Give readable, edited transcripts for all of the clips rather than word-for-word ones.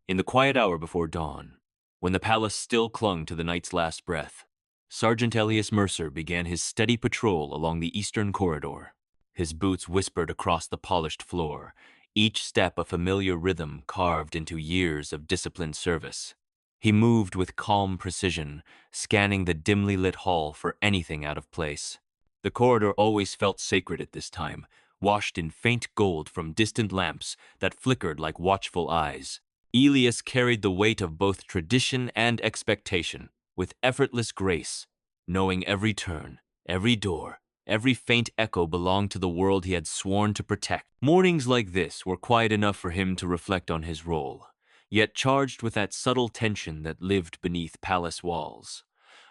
In the quiet hour before dawn, when the palace still clung to the night's last breath, Sergeant Elias Mercer began his steady patrol along the eastern corridor. His boots whispered across the polished floor, each step a familiar rhythm carved into years of disciplined service. He moved with calm precision, scanning the dimly lit hall for anything out of place. The corridor always felt sacred at this time, washed in faint gold from distant lamps that flickered like watchful eyes. Elias carried the weight of both tradition and expectation, with effortless grace, knowing every turn, every door, every faint echo belonged to the world he had sworn to protect. Mornings like this were quiet enough for him to reflect on his role, yet charged with that subtle tension that lived beneath palace walls.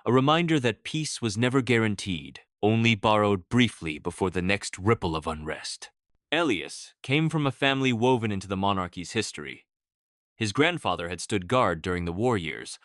A reminder that peace was never guaranteed, only borrowed briefly before the next ripple of unrest. Elias came from a family woven into the monarchy's history. His grandfather had stood guard during the war years,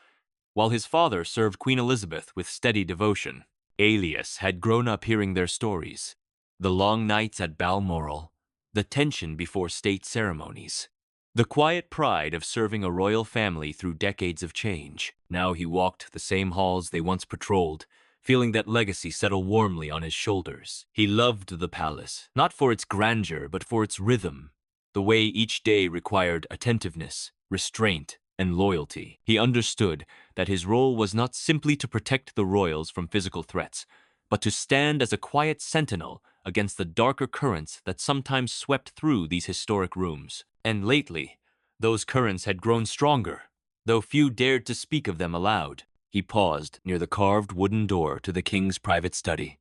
while his father served Queen Elizabeth with steady devotion. Elias had grown up hearing their stories, the long nights at Balmoral, the tension before state ceremonies, the quiet pride of serving a royal family through decades of change. Now he walked the same halls they once patrolled, feeling that legacy settle warmly on his shoulders. He loved the palace, not for its grandeur, but for its rhythm, the way each day required attentiveness, restraint, and loyalty. He understood that his role was not simply to protect the royals from physical threats, but to stand as a quiet sentinel against the darker currents that sometimes swept through these historic rooms. And lately, those currents had grown stronger, though few dared to speak of them aloud. He paused near the carved wooden door to the king's private study.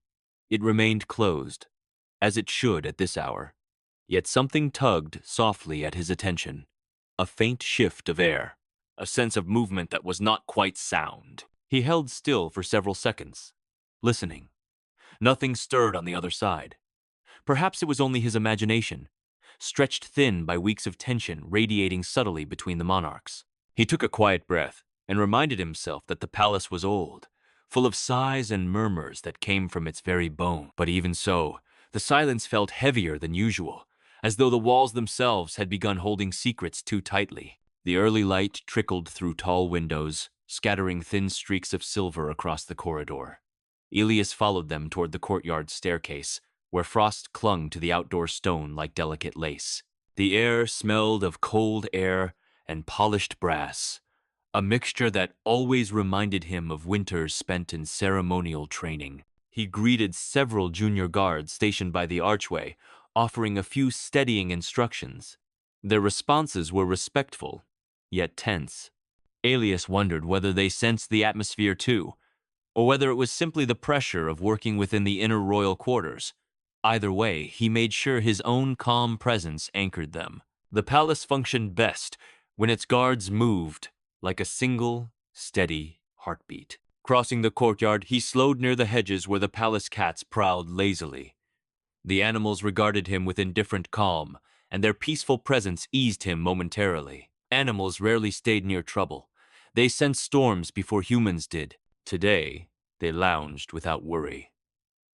It remained closed, as it should at this hour, yet something tugged softly at his attention. A faint shift of air, a sense of movement that was not quite sound. He held still for several seconds, listening. Nothing stirred on the other side. Perhaps it was only his imagination, stretched thin by weeks of tension radiating subtly between the monarchs. He took a quiet breath and reminded himself that the palace was old, full of sighs and murmurs that came from its very bone. But even so, the silence felt heavier than usual, as though the walls themselves had begun holding secrets too tightly. The early light trickled through tall windows, scattering thin streaks of silver across the corridor. Elias followed them toward the courtyard staircase, where frost clung to the outdoor stone like delicate lace. The air smelled of cold air and polished brass, a mixture that always reminded him of winters spent in ceremonial training. He greeted several junior guards stationed by the archway, offering a few steadying instructions. Their responses were respectful, yet tense. Elias wondered whether they sensed the atmosphere too, or whether it was simply the pressure of working within the inner royal quarters. Either way, he made sure his own calm presence anchored them. The palace functioned best when its guards moved like a single, steady heartbeat. Crossing the courtyard, he slowed near the hedges where the palace cats prowled lazily. The animals regarded him with indifferent calm, and their peaceful presence eased him momentarily. Animals rarely stayed near trouble. They sensed storms before humans did. Today, they lounged without worry.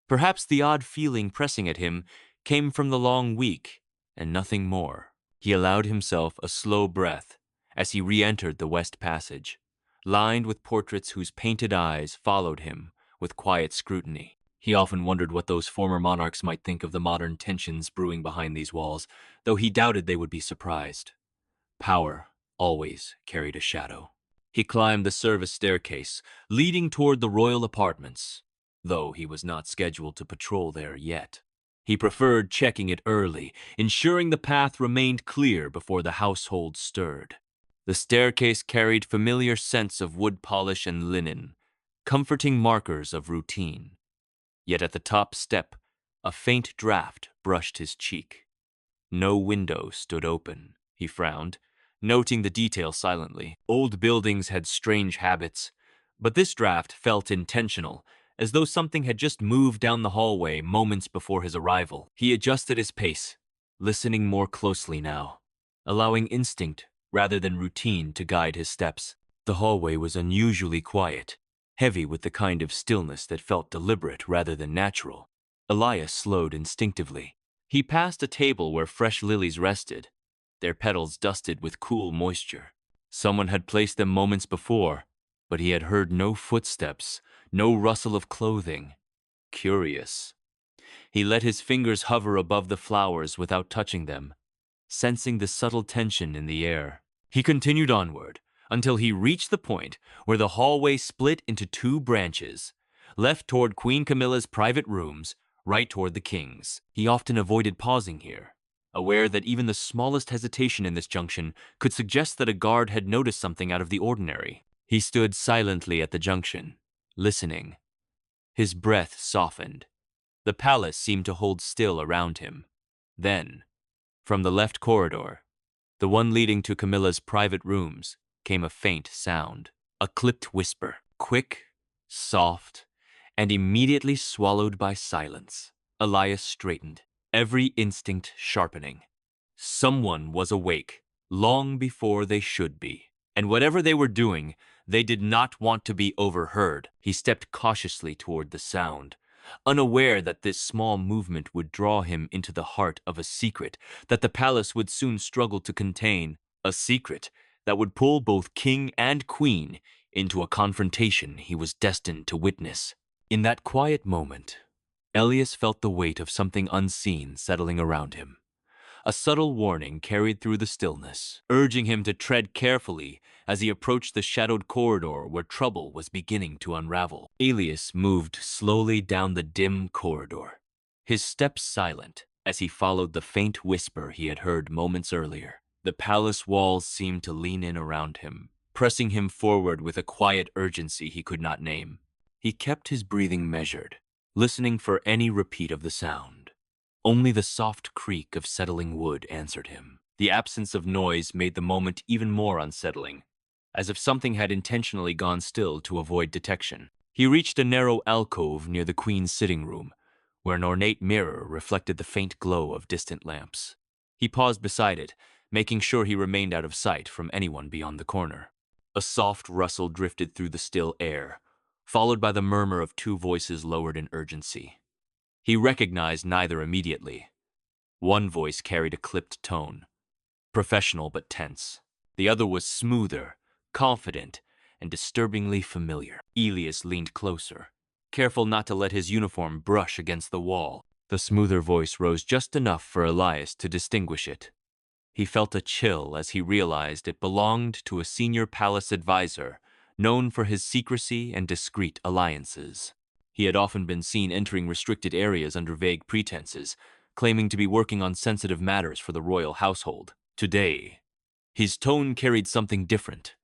Perhaps the odd feeling pressing at him came from the long week, and nothing more. He allowed himself a slow breath as he re-entered the West Passage, lined with portraits whose painted eyes followed him with quiet scrutiny. He often wondered what those former monarchs might think of the modern tensions brewing behind these walls, though he doubted they would be surprised. Power always carried a shadow. He climbed the service staircase, leading toward the royal apartments, though he was not scheduled to patrol there yet. He preferred checking it early, ensuring the path remained clear before the household stirred. The staircase carried familiar scents of wood polish and linen, comforting markers of routine. Yet at the top step, a faint draft brushed his cheek. No window stood open. He frowned, noting the detail silently. Old buildings had strange habits, but this draft felt intentional, as though something had just moved down the hallway moments before his arrival. He adjusted his pace, listening more closely now, allowing instinct rather than routine to guide his steps. The hallway was unusually quiet, heavy with the kind of stillness that felt deliberate rather than natural. Elias slowed instinctively. He passed a table where fresh lilies rested, their petals dusted with cool moisture. Someone had placed them moments before, but he had heard no footsteps, no rustle of clothing. Curious. He let his fingers hover above the flowers without touching them, sensing the subtle tension in the air. He continued onward until he reached the point where the hallway split into two branches, left toward Queen Camilla's private rooms, right toward the king's. He often avoided pausing here, aware that even the smallest hesitation in this junction could suggest that a guard had noticed something out of the ordinary. He stood silently at the junction, listening. His breath softened. The palace seemed to hold still around him. Then, from the left corridor, the one leading to Camilla's private rooms, came a faint sound, a clipped whisper, quick, soft, and immediately swallowed by silence. Elias straightened, every instinct sharpening. Someone was awake, long before they should be. And whatever they were doing, they did not want to be overheard. He stepped cautiously toward the sound, unaware that this small movement would draw him into the heart of a secret that the palace would soon struggle to contain, a secret that would pull both king and queen into a confrontation he was destined to witness. In that quiet moment, Elias felt the weight of something unseen settling around him. A subtle warning carried through the stillness, urging him to tread carefully as he approached the shadowed corridor where trouble was beginning to unravel. Elias moved slowly down the dim corridor, his steps silent as he followed the faint whisper he had heard moments earlier. The palace walls seemed to lean in around him, pressing him forward with a quiet urgency he could not name. He kept his breathing measured, listening for any repeat of the sound. Only the soft creak of settling wood answered him. The absence of noise made the moment even more unsettling, as if something had intentionally gone still to avoid detection. He reached a narrow alcove near the queen's sitting room, where an ornate mirror reflected the faint glow of distant lamps. He paused beside it, making sure he remained out of sight from anyone beyond the corner. A soft rustle drifted through the still air, followed by the murmur of two voices lowered in urgency. He recognized neither immediately. One voice carried a clipped tone, professional but tense. The other was smoother, confident, and disturbingly familiar. Elias leaned closer, careful not to let his uniform brush against the wall. The smoother voice rose just enough for Elias to distinguish it. He felt a chill as he realized it belonged to a senior palace advisor, known for his secrecy and discreet alliances. He had often been seen entering restricted areas under vague pretenses, claiming to be working on sensitive matters for the royal household. Today, his tone carried something different,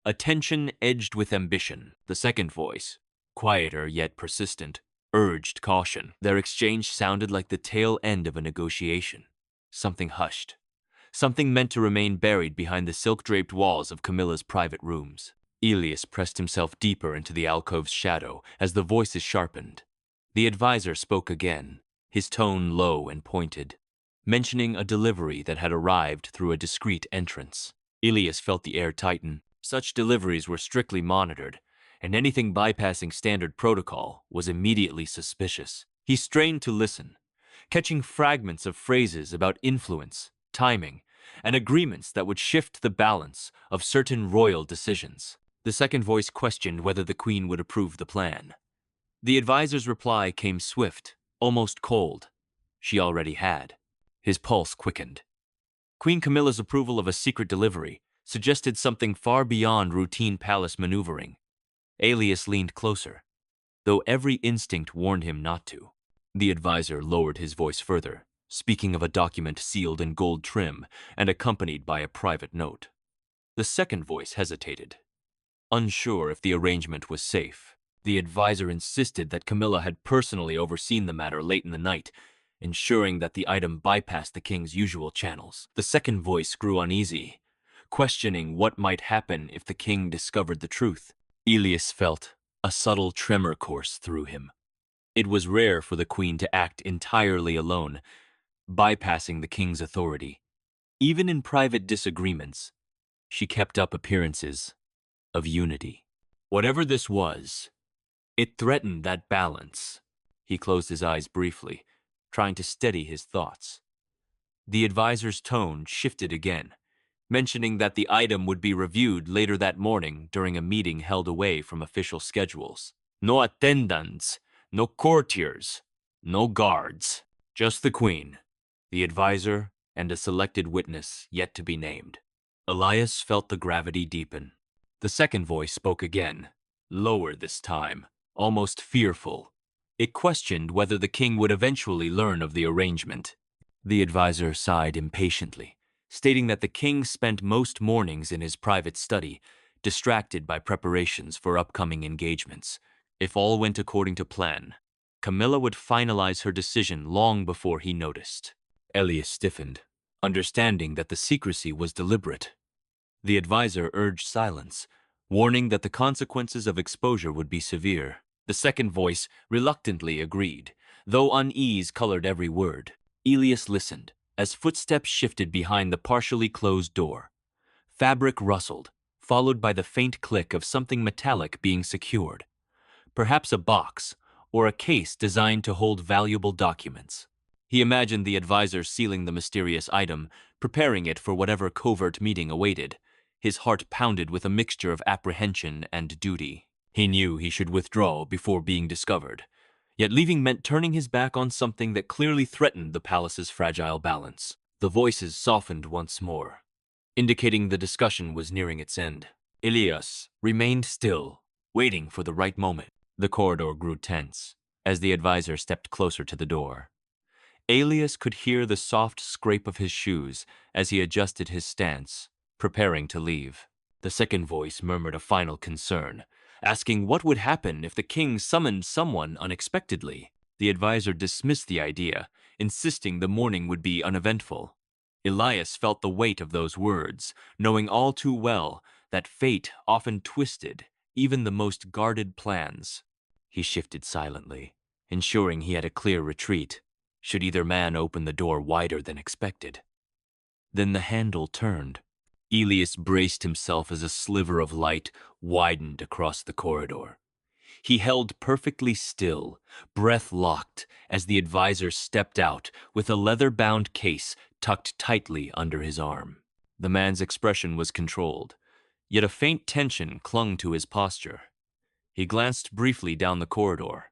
a tension edged with ambition. The second voice, quieter yet persistent, urged caution. Their exchange sounded like the tail end of a negotiation, something hushed, something meant to remain buried behind the silk-draped walls of Camilla's private rooms. Elias pressed himself deeper into the alcove's shadow as the voices sharpened. The advisor spoke again, his tone low and pointed, mentioning a delivery that had arrived through a discreet entrance. Elias felt the air tighten. Such deliveries were strictly monitored, and anything bypassing standard protocol was immediately suspicious. He strained to listen, catching fragments of phrases about influence, timing, and agreements that would shift the balance of certain royal decisions. The second voice questioned whether the queen would approve the plan. The advisor's reply came swift, almost cold. She already had. His pulse quickened. Queen Camilla's approval of a secret delivery suggested something far beyond routine palace maneuvering. Elias leaned closer, though every instinct warned him not to. The advisor lowered his voice further, speaking of a document sealed in gold trim and accompanied by a private note. The second voice hesitated, unsure if the arrangement was safe. The advisor insisted that Camilla had personally overseen the matter late in the night, ensuring that the item bypassed the king's usual channels. The second voice grew uneasy, questioning what might happen if the king discovered the truth. Elias felt a subtle tremor course through him. It was rare for the queen to act entirely alone, bypassing the king's authority. Even in private disagreements, she kept up appearances of unity. Whatever this was, it threatened that balance. He closed his eyes briefly, trying to steady his thoughts. The advisor's tone shifted again, mentioning that the item would be reviewed later that morning during a meeting held away from official schedules. No attendants, no courtiers, no guards, just the queen, the advisor, and a selected witness yet to be named. Elias felt the gravity deepen. The second voice spoke again, lower this time, almost fearful. It questioned whether the king would eventually learn of the arrangement. The advisor sighed impatiently, stating that the king spent most mornings in his private study, distracted by preparations for upcoming engagements. If all went according to plan, Camilla would finalize her decision long before he noticed. Elias stiffened, understanding that the secrecy was deliberate. The advisor urged silence, warning that the consequences of exposure would be severe. The second voice reluctantly agreed, though unease colored every word. Elias listened as footsteps shifted behind the partially closed door. Fabric rustled, followed by the faint click of something metallic being secured. Perhaps a box or a case designed to hold valuable documents. He imagined the advisor sealing the mysterious item, preparing it for whatever covert meeting awaited. His heart pounded with a mixture of apprehension and duty. He knew he should withdraw before being discovered, yet leaving meant turning his back on something that clearly threatened the palace's fragile balance. The voices softened once more, indicating the discussion was nearing its end. Elias remained still, waiting for the right moment. The corridor grew tense as the advisor stepped closer to the door. Elias could hear the soft scrape of his shoes as he adjusted his stance, preparing to leave. The second voice murmured a final concern, asking what would happen if the king summoned someone unexpectedly. The advisor dismissed the idea, insisting the morning would be uneventful. Elias felt the weight of those words, knowing all too well that fate often twisted even the most guarded plans. He shifted silently, ensuring he had a clear retreat, should either man open the door wider than expected. Then the handle turned. Elias braced himself as a sliver of light widened across the corridor. He held perfectly still, breath locked, as the advisor stepped out with a leather-bound case tucked tightly under his arm. The man's expression was controlled, yet a faint tension clung to his posture. He glanced briefly down the corridor,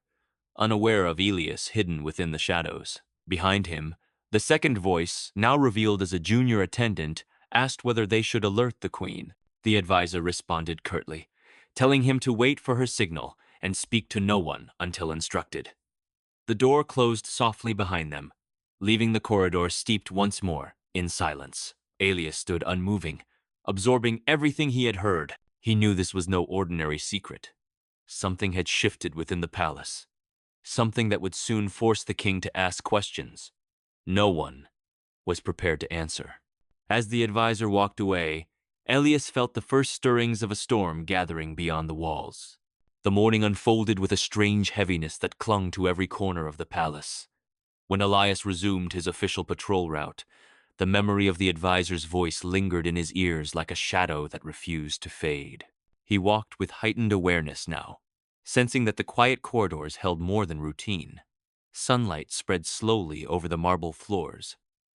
unaware of Elias hidden within the shadows. Behind him, the second voice, now revealed as a junior attendant, asked whether they should alert the queen. The advisor responded curtly, telling him to wait for her signal and speak to no one until instructed. The door closed softly behind them, leaving the corridor steeped once more in silence. Elias stood unmoving, absorbing everything he had heard. He knew this was no ordinary secret. Something had shifted within the palace, something that would soon force the king to ask questions. No one was prepared to answer. As the advisor walked away, Elias felt the first stirrings of a storm gathering beyond the walls. The morning unfolded with a strange heaviness that clung to every corner of the palace. When Elias resumed his official patrol route, the memory of the advisor's voice lingered in his ears like a shadow that refused to fade. He walked with heightened awareness now, sensing that the quiet corridors held more than routine. Sunlight spread slowly over the marble floors,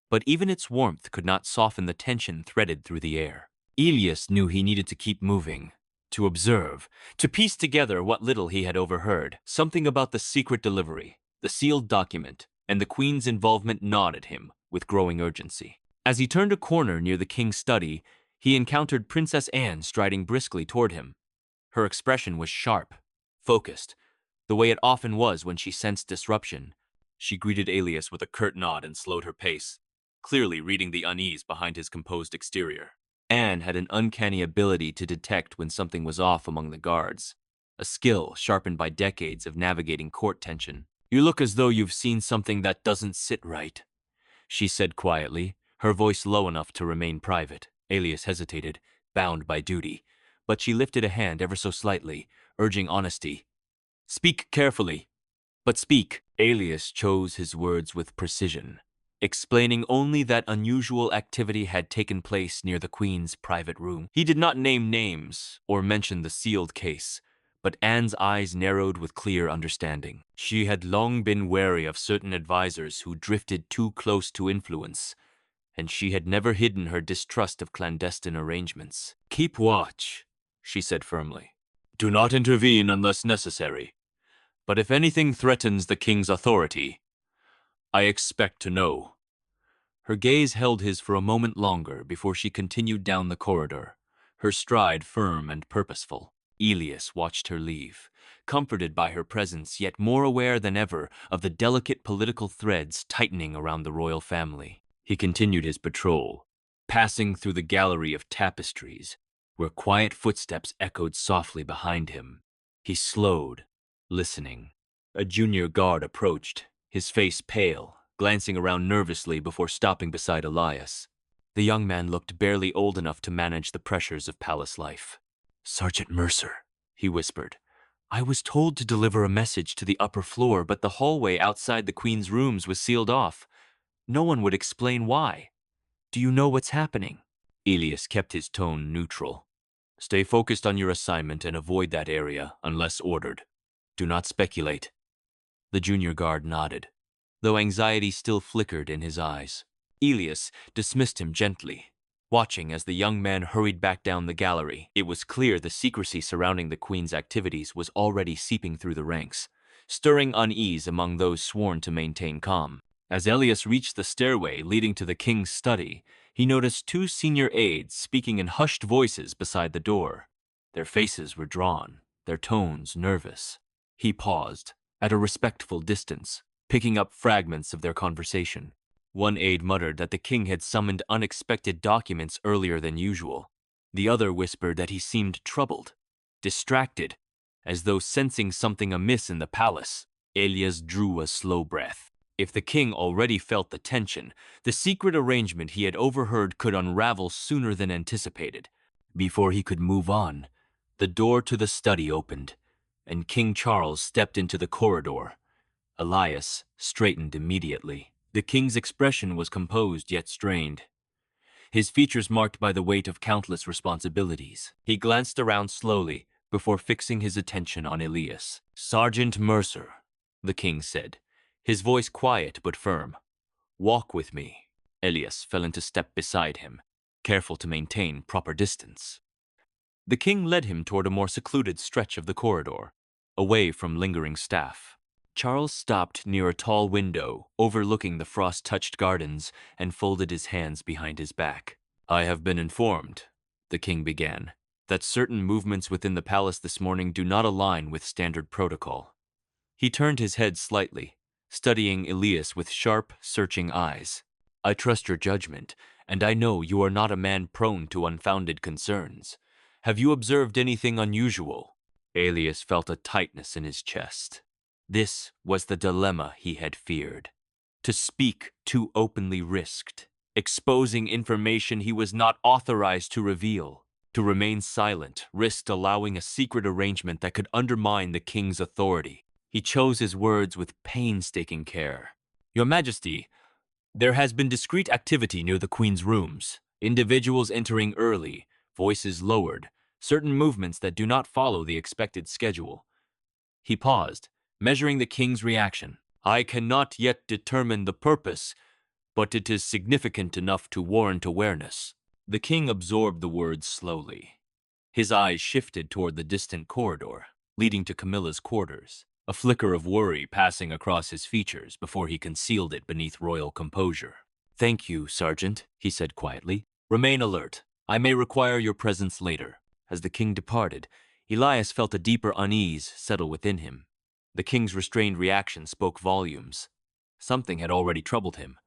but even its warmth could not soften the tension threaded through the air. Elias knew he needed to keep moving, to observe, to piece together what little he had overheard. Something about the secret delivery, the sealed document, and the queen's involvement gnawed at him with growing urgency. As he turned a corner near the king's study, he encountered Princess Anne striding briskly toward him. Her expression was sharp, focused, the way it often was when she sensed disruption. She greeted Elias with a curt nod and slowed her pace, clearly reading the unease behind his composed exterior. Anne had an uncanny ability to detect when something was off among the guards, a skill sharpened by decades of navigating court tension. "You look as though you've seen something that doesn't sit right," she said quietly, her voice low enough to remain private. Elias hesitated, bound by duty, but she lifted a hand ever so slightly, urging honesty. "Speak carefully, but speak." Elias chose his words with precision, explaining only that unusual activity had taken place near the queen's private room. He did not name names or mention the sealed case, but Anne's eyes narrowed with clear understanding. She had long been wary of certain advisors who drifted too close to influence, and she had never hidden her distrust of clandestine arrangements. "Keep watch," she said firmly. "Do not intervene unless necessary. But if anything threatens the king's authority, I expect to know." Her gaze held his for a moment longer before she continued down the corridor, her stride firm and purposeful. Elias watched her leave, comforted by her presence yet more aware than ever of the delicate political threads tightening around the royal family. He continued his patrol, passing through the gallery of tapestries, where quiet footsteps echoed softly behind him. He slowed, listening. A junior guard approached, his face pale, glancing around nervously before stopping beside Elias. The young man looked barely old enough to manage the pressures of palace life. "Sergeant Mercer," he whispered. "I was told to deliver a message to the upper floor, but the hallway outside the Queen's rooms was sealed off. No one would explain why. Do you know what's happening?" Elias kept his tone neutral. "Stay focused on your assignment and avoid that area unless ordered. Do not speculate." The junior guard nodded, though anxiety still flickered in his eyes. Elias dismissed him gently, watching as the young man hurried back down the gallery. It was clear the secrecy surrounding the Queen's activities was already seeping through the ranks, stirring unease among those sworn to maintain calm. As Elias reached the stairway leading to the king's study, he noticed two senior aides speaking in hushed voices beside the door. Their faces were drawn, their tones nervous. He paused, at a respectful distance, picking up fragments of their conversation. One aide muttered that the king had summoned unexpected documents earlier than usual. The other whispered that he seemed troubled, distracted, as though sensing something amiss in the palace. Elias drew a slow breath. If the king already felt the tension, the secret arrangement he had overheard could unravel sooner than anticipated. Before he could move on, the door to the study opened, and King Charles stepped into the corridor. Elias straightened immediately. The king's expression was composed yet strained, his features marked by the weight of countless responsibilities. He glanced around slowly before fixing his attention on Elias. "Sergeant Mercer," the king said, his voice quiet but firm. "Walk with me." Elias fell into step beside him, careful to maintain proper distance. The king led him toward a more secluded stretch of the corridor, away from lingering staff. Charles stopped near a tall window overlooking the frost-touched gardens and folded his hands behind his back. "I have been informed," the king began, "that certain movements within the palace this morning do not align with standard protocol." He turned his head slightly, studying Elias with sharp, searching eyes. "I trust your judgment, and I know you are not a man prone to unfounded concerns. Have you observed anything unusual?" Elias felt a tightness in his chest. This was the dilemma he had feared. To speak too openly risked, exposing information he was not authorized to reveal. To remain silent risked allowing a secret arrangement that could undermine the king's authority. He chose his words with painstaking care. "Your Majesty, there has been discreet activity near the Queen's rooms. Individuals entering early, voices lowered, certain movements that do not follow the expected schedule." He paused, measuring the king's reaction. "I cannot yet determine the purpose, but it is significant enough to warrant awareness." The king absorbed the words slowly. His eyes shifted toward the distant corridor, leading to Camilla's quarters, a flicker of worry passing across his features before he concealed it beneath royal composure. "Thank you, Sergeant," he said quietly. "Remain alert. I may require your presence later." As the king departed, Elias felt a deeper unease settle within him. The king's restrained reaction spoke volumes. Something had already troubled him,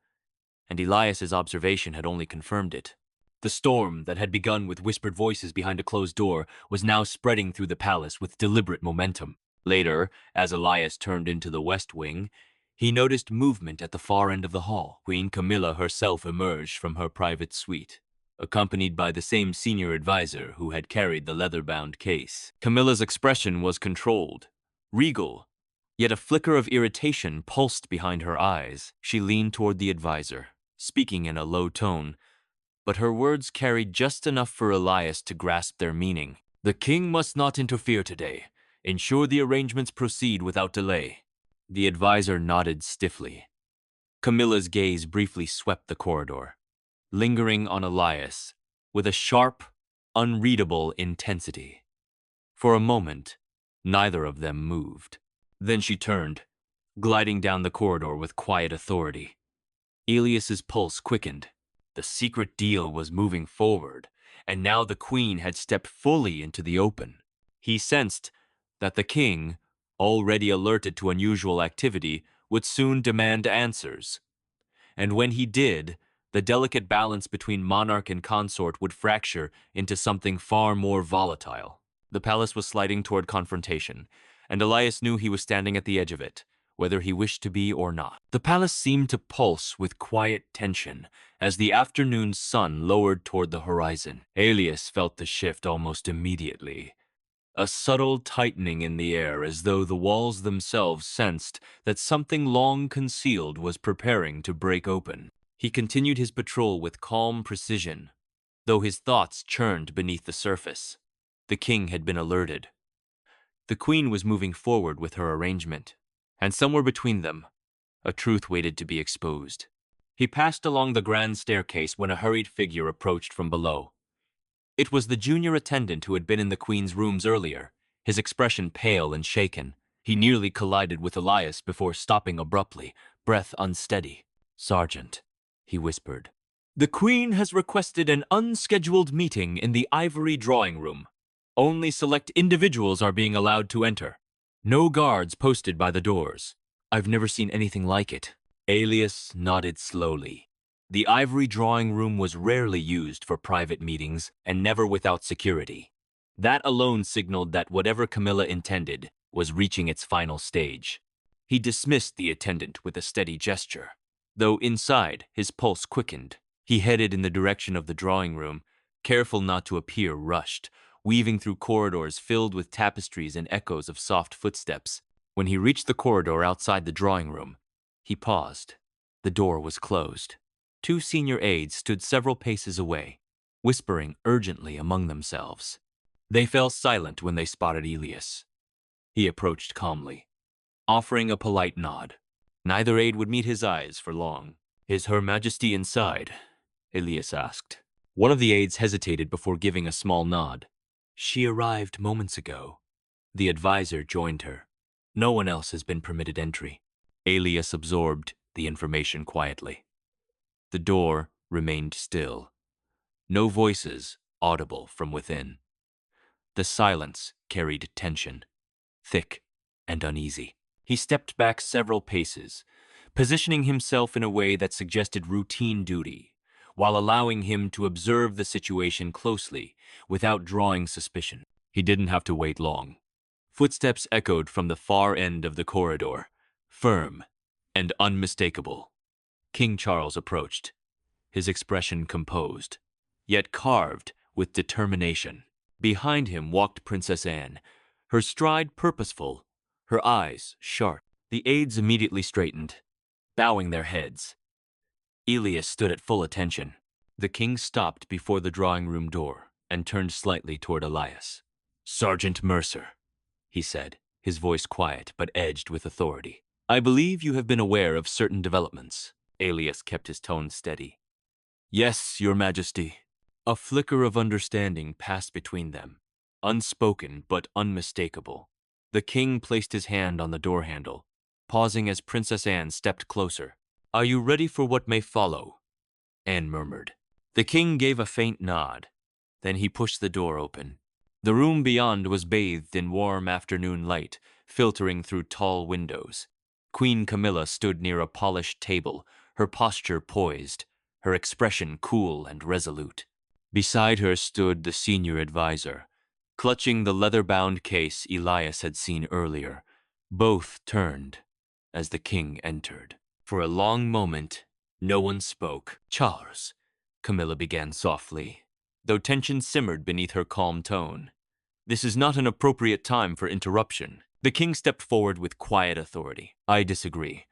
and Elias's observation had only confirmed it. The storm that had begun with whispered voices behind a closed door was now spreading through the palace with deliberate momentum. Later, as Elias turned into the west wing, he noticed movement at the far end of the hall. Queen Camilla herself emerged from her private suite, accompanied by the same senior advisor who had carried the leather-bound case. Camilla's expression was controlled, regal, yet a flicker of irritation pulsed behind her eyes. She leaned toward the advisor, speaking in a low tone, but her words carried just enough for Elias to grasp their meaning. "The king must not interfere today. Ensure the arrangements proceed without delay." The advisor nodded stiffly. Camilla's gaze briefly swept the corridor, lingering on Elias with a sharp, unreadable intensity. For a moment, neither of them moved. Then she turned, gliding down the corridor with quiet authority. Elias's pulse quickened. The secret deal was moving forward, and now the queen had stepped fully into the open. He sensed that the king, already alerted to unusual activity, would soon demand answers. And when he did, the delicate balance between monarch and consort would fracture into something far more volatile. The palace was sliding toward confrontation, and Elias knew he was standing at the edge of it, whether he wished to be or not. The palace seemed to pulse with quiet tension as the afternoon sun lowered toward the horizon. Elias felt the shift almost immediately. A subtle tightening in the air, as though the walls themselves sensed that something long concealed was preparing to break open. He continued his patrol with calm precision, though his thoughts churned beneath the surface. The king had been alerted. The queen was moving forward with her arrangement, and somewhere between them, a truth waited to be exposed. He passed along the grand staircase when a hurried figure approached from below. It was the junior attendant who had been in the queen's rooms earlier, his expression pale and shaken. He nearly collided with Elias before stopping abruptly, breath unsteady. "Sergeant," he whispered. "The queen has requested an unscheduled meeting in the ivory drawing room. Only select individuals are being allowed to enter. No guards posted by the doors. I've never seen anything like it." Elias nodded slowly. The ivory drawing room was rarely used for private meetings and never without security. That alone signaled that whatever Camilla intended was reaching its final stage. He dismissed the attendant with a steady gesture. Though inside, his pulse quickened. He headed in the direction of the drawing room, careful not to appear rushed, weaving through corridors filled with tapestries and echoes of soft footsteps. When he reached the corridor outside the drawing room, he paused. The door was closed. Two senior aides stood several paces away, whispering urgently among themselves. They fell silent when they spotted Elias. He approached calmly, offering a polite nod. Neither aide would meet his eyes for long. "Is Her Majesty inside?" Elias asked. One of the aides hesitated before giving a small nod. "She arrived moments ago." The advisor joined her. "No one else has been permitted entry." Elias absorbed the information quietly. The door remained still. No voices audible from within. The silence carried tension, thick and uneasy. He stepped back several paces, positioning himself in a way that suggested routine duty, while allowing him to observe the situation closely without drawing suspicion. He didn't have to wait long. Footsteps echoed from the far end of the corridor, firm and unmistakable. King Charles approached, his expression composed, yet carved with determination. Behind him walked Princess Anne, her stride purposeful, her eyes sharp. The aides immediately straightened, bowing their heads. Elias stood at full attention. The king stopped before the drawing room door and turned slightly toward Elias. "Sergeant Mercer," he said, his voice quiet but edged with authority. "I believe you have been aware of certain developments." Elias kept his tone steady. "Yes, Your Majesty." A flicker of understanding passed between them, unspoken but unmistakable. The king placed his hand on the door handle, pausing as Princess Anne stepped closer. "Are you ready for what may follow?" Anne murmured. The king gave a faint nod. Then he pushed the door open. The room beyond was bathed in warm afternoon light, filtering through tall windows. Queen Camilla stood near a polished table, her posture poised, her expression cool and resolute. Beside her stood the senior advisor, clutching the leather-bound case Elias had seen earlier. Both turned as the king entered. For a long moment, no one spoke. "Charles," Camilla began softly, though tension simmered beneath her calm tone. "This is not an appropriate time for interruption." The king stepped forward with quiet authority. "I disagree.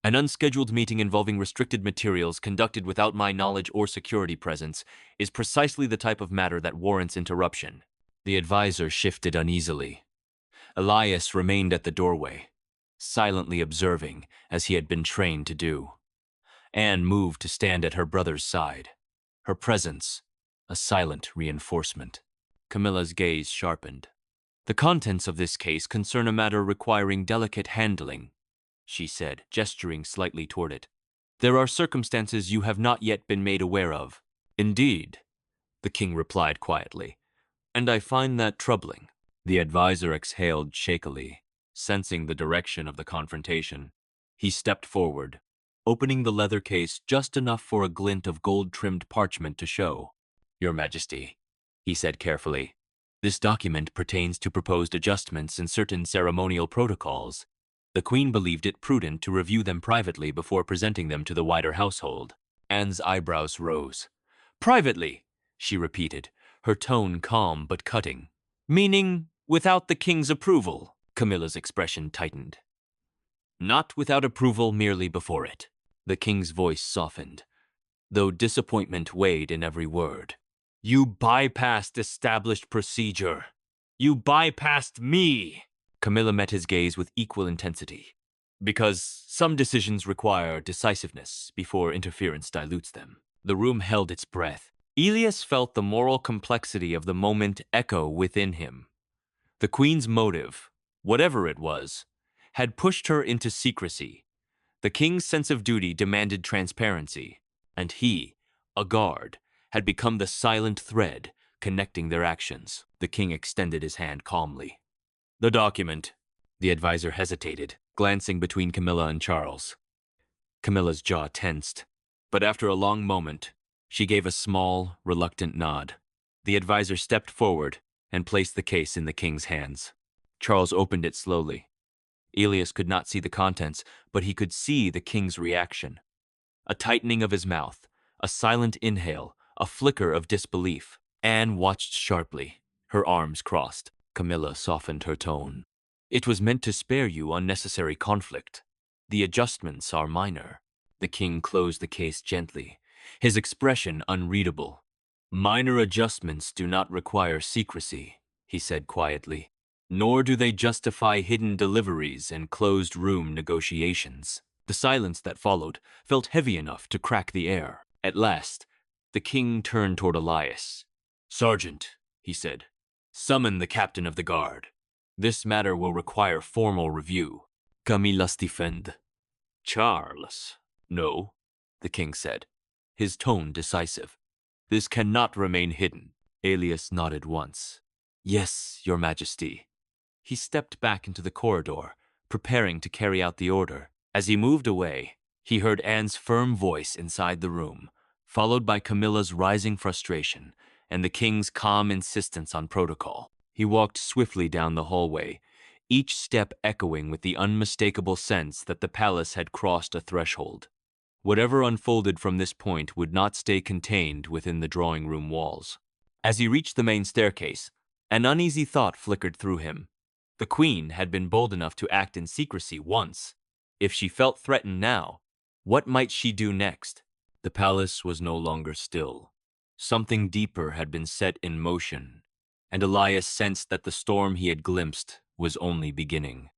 An unscheduled meeting involving restricted materials conducted without my knowledge or security presence is precisely the type of matter that warrants interruption." The advisor shifted uneasily. Elias remained at the doorway, silently observing as he had been trained to do. Anne moved to stand at her brother's side. her presence a silent reinforcement. Camilla's gaze sharpened. The contents of this case concern a matter requiring delicate handling, she said, gesturing slightly toward it. There are circumstances you have not yet been made aware of. Indeed, the king replied quietly, and I find that troubling. The advisor exhaled shakily, sensing the direction of the confrontation. He stepped forward, opening the leather case just enough for a glint of gold-trimmed parchment to show. Your Majesty, he said carefully, this document pertains to proposed adjustments in certain ceremonial protocols. The Queen believed it prudent to review them privately before presenting them to the wider household. Anne's eyebrows rose. Privately, she repeated, her tone calm but cutting. Meaning, without the king's approval? Camilla's expression tightened. Not without approval, merely before it. The king's voice softened, though disappointment weighed in every word. You bypassed established procedure. You bypassed me. Camilla met his gaze with equal intensity. Because some decisions require decisiveness before interference dilutes them. The room held its breath. Elias felt the moral complexity of the moment echo within him. The Queen's motive, whatever it was, had pushed her into secrecy. The king's sense of duty demanded transparency, and he, a guard, had become the silent thread connecting their actions. The king extended his hand calmly. The document. The advisor hesitated, glancing between Camilla and Charles. Camilla's jaw tensed, but after a long moment, she gave a small, reluctant nod. The advisor stepped forward and placed the case in the king's hands. Charles opened it slowly. Elias could not see the contents, but he could see the king's reaction. A tightening of his mouth, a silent inhale, a flicker of disbelief. Anne watched sharply, her arms crossed. Camilla softened her tone. It was meant to spare you unnecessary conflict. The adjustments are minor. The king closed the case gently, his expression unreadable. Minor adjustments do not require secrecy, he said quietly, nor do they justify hidden deliveries and closed-room negotiations. The silence that followed felt heavy enough to crack the air. At last, the king turned toward Elias. Sergeant, he said, summon the captain of the guard. This matter will require formal review. Camilla stiffened. Charles. No, the king said, his tone decisive. This cannot remain hidden. Elias nodded once. Yes, your Majesty. He stepped back into the corridor, preparing to carry out the order. As he moved away, he heard Anne's firm voice inside the room, followed by Camilla's rising frustration and the king's calm insistence on protocol. He walked swiftly down the hallway, each step echoing with the unmistakable sense that the palace had crossed a threshold. Whatever unfolded from this point would not stay contained within the drawing-room walls. As he reached the main staircase, an uneasy thought flickered through him. The Queen had been bold enough to act in secrecy once. If she felt threatened now, what might she do next? The palace was no longer still. Something deeper had been set in motion, and Elias sensed that the storm he had glimpsed was only beginning.